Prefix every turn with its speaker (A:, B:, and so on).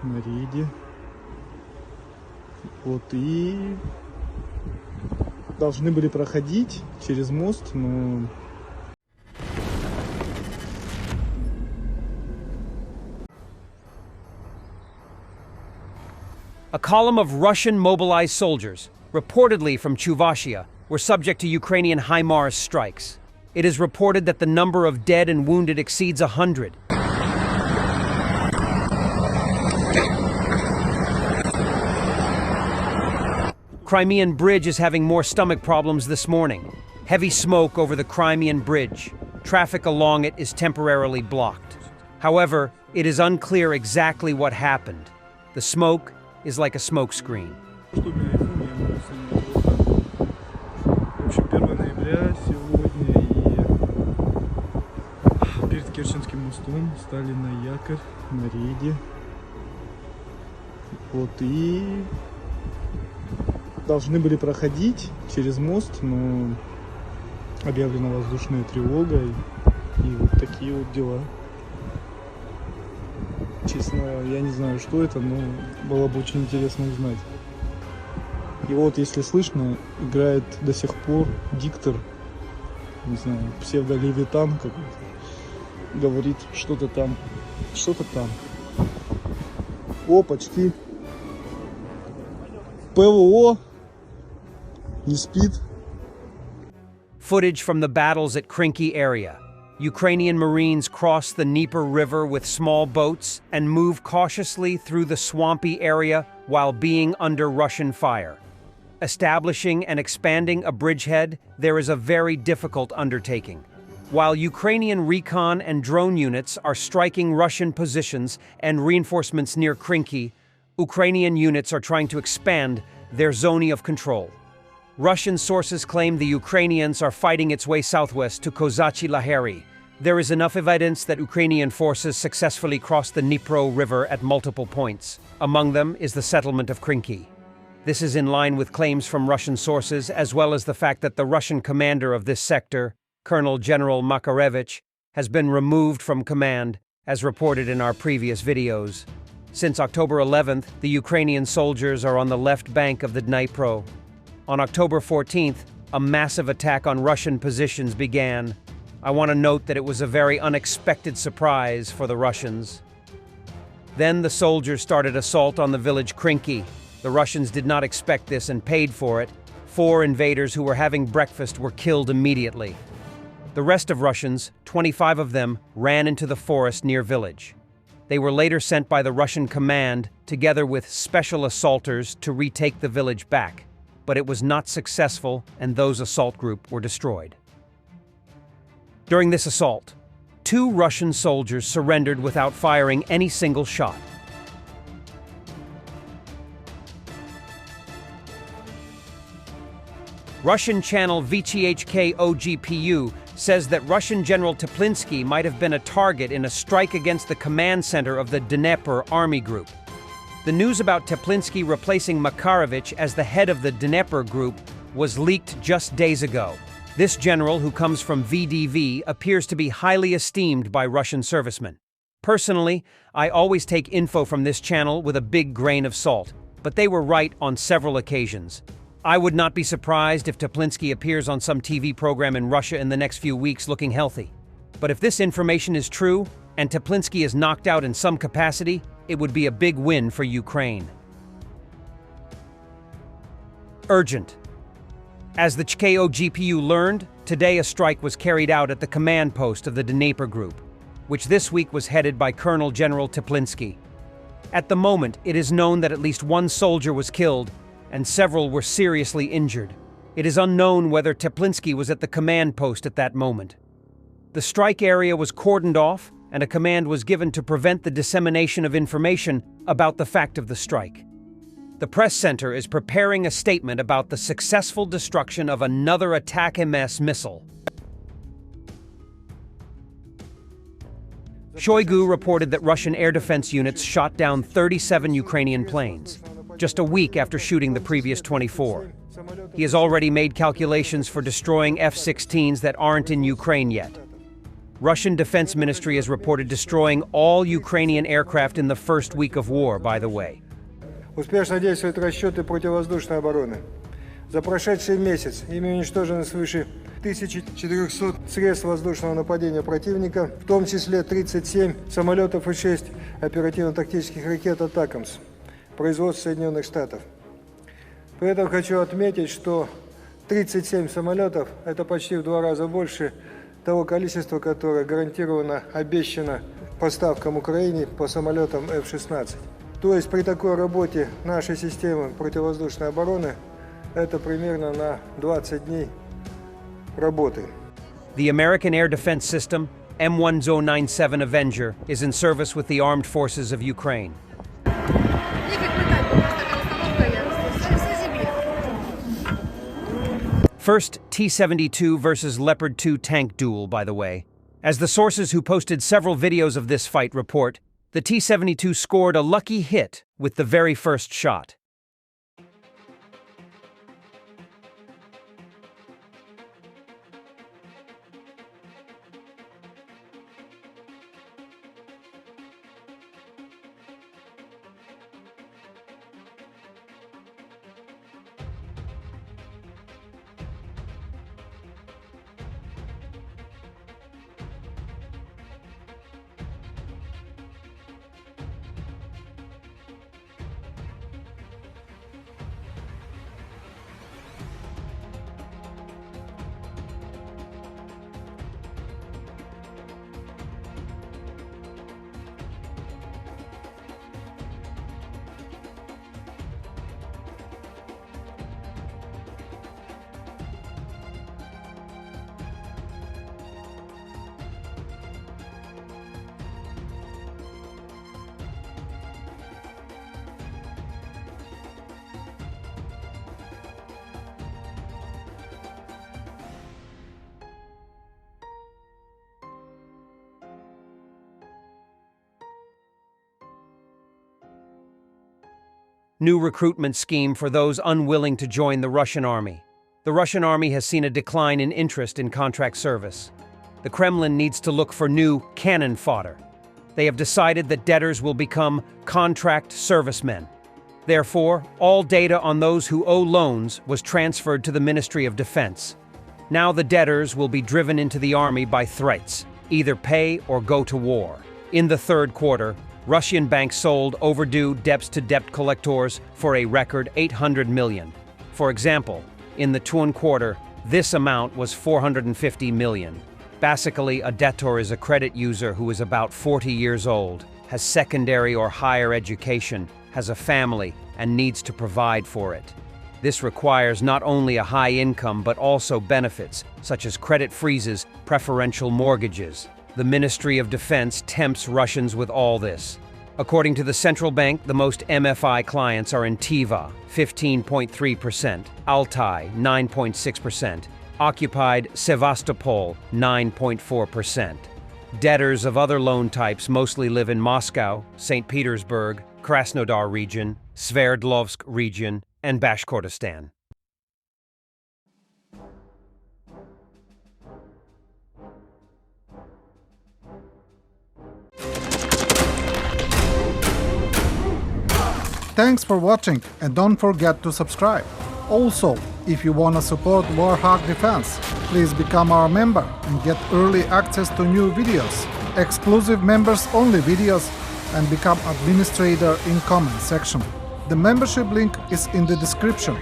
A: на рейде. Вот, и должны были проходить через мост, но...
B: A column of Russian mobilized soldiers, reportedly from Chuvashia, were subject to Ukrainian Himars strikes. It is reported that the number of dead and wounded exceeds 100. Crimean Bridge is having more stomach problems this morning. Heavy smoke over the Crimean Bridge. Traffic along it is temporarily blocked. However, it is unclear exactly what happened. The smoke is like a smokescreen.
A: В общем, 1 ноября сегодня, и перед Керченским мостом стали на якорь, на рейде. Вот, и должны были проходить через мост, но объявлена воздушная тревога, и вот такие вот дела. Честно, я не знаю, что это, но было бы очень интересно узнать. И вот, если слышно, играет до сих пор диктор, не знаю, псевдолевитан какой-то, говорит что-то там, что-то там. Опачки. ПВО не спит.
B: Footage from the battles at Krinky area. Ukrainian Marines cross the Dnieper River with small boats and move cautiously through the swampy area while being under Russian fire. Establishing and expanding a bridgehead, there is a very difficult undertaking. While Ukrainian recon and drone units are striking Russian positions and reinforcements near Krinky, Ukrainian units are trying to expand their zone of control. Russian sources claim the Ukrainians are fighting its way southwest to Kozachi-Laheri. There is enough evidence that Ukrainian forces successfully crossed the Dnipro River at multiple points. Among them is the settlement of Krinky. This is in line with claims from Russian sources, as well as the fact that the Russian commander of this sector, Colonel General Makarevich, has been removed from command, as reported in our previous videos. Since October 11th, the Ukrainian soldiers are on the left bank of the Dnipro. On October 14th, a massive attack on Russian positions began. I want to note that it was a very unexpected surprise for the Russians. Then the soldiers started assault on the village Krinky. The Russians did not expect this and paid for it. 4 invaders who were having breakfast were killed immediately. The rest of Russians, 25 of them, ran into the forest near village. They were later sent by the Russian command, together with special assaulters, to retake the village back. But it was not successful, and those assault group were destroyed. During this assault, 2 Russian soldiers surrendered without firing any single shot. Russian channel VTHK OGPU says that Russian General Teplinsky might have been a target in a strike against the command center of the Dnieper Army Group. The news about Teplinsky replacing Makarevich as the head of the Dnieper Group was leaked just days ago. This general, who comes from VDV, appears to be highly esteemed by Russian servicemen. Personally, I always take info from this channel with a big grain of salt, but they were right on several occasions. I would not be surprised if Teplinsky appears on some TV program in Russia in the next few weeks looking healthy. But if this information is true, and Teplinsky is knocked out in some capacity, it would be a big win for Ukraine. Urgent. As the KOGPU learned, today a strike was carried out at the command post of the Dnieper Group, which this week was headed by Colonel General Teplinsky. At the moment, it is known that at least 1 soldier was killed and several were seriously injured. It is unknown whether Teplinsky was at the command post at that moment. The strike area was cordoned off, and a command was given to prevent the dissemination of information about the fact of the strike. The press center is preparing a statement about the successful destruction of another Attack-MS missile. Shoigu reported that Russian air defense units shot down 37 Ukrainian planes, just a week after shooting the previous 24. He has already made calculations for destroying F-16s that aren't in Ukraine yet. Russian Defense Ministry has reported destroying all Ukrainian aircraft in the first week of war, by the way.
C: Успешно действуют расчеты противовоздушной обороны. За прошедший месяц ими уничтожено свыше 1400 средств воздушного нападения противника, в том числе 37 самолетов и 6 оперативно-тактических ракет «Атакамс» производства Соединенных Штатов. При этом хочу отметить, что 37 самолетов – это почти в 2 раза больше того количества, которое гарантированно обещано поставкам Украине по самолетам F-16. То есть при такой работе нашей системы противовоздушной обороны это примерно на 20 дней работы.
B: The American Air Defense System, M1097 Avenger, is in service with the armed forces of Ukraine. First, T-72 versus Leopard 2 tank duel, by the way. As the sources who posted several videos of this fight report, the T-72 scored a lucky hit with the very first shot. New recruitment scheme for those unwilling to join the Russian army. The Russian army has seen a decline in interest in contract service. The Kremlin needs to look for new cannon fodder. They have decided that debtors will become contract servicemen. Therefore, all data on those who owe loans was transferred to the Ministry of Defense. Now the debtors will be driven into the army by threats, either pay or go to war. In the third quarter, Russian banks sold overdue debts to debt collectors for a record 800 million. For example, in the Tuan quarter, this amount was 450 million. Basically, a debtor is a credit user who is about 40 years old, has secondary or higher education, has a family, and needs to provide for it. This requires not only a high income but also benefits, such as credit freezes, preferential mortgages. The Ministry of Defense tempts Russians with all this. According to the central bank, the most MFI clients are in Tiva, 15.3%, Altai, 9.6%, occupied Sevastopol, 9.4%. Debtors of other loan types mostly live in Moscow, St. Petersburg, Krasnodar region, Sverdlovsk region, and Bashkortostan.
D: Thanks for watching and don't forget to subscribe. Also, if you wanna support Warthog Defense, please become our member and get early access to new videos, exclusive members-only videos, and become administrator in comment section. The membership link is in the description.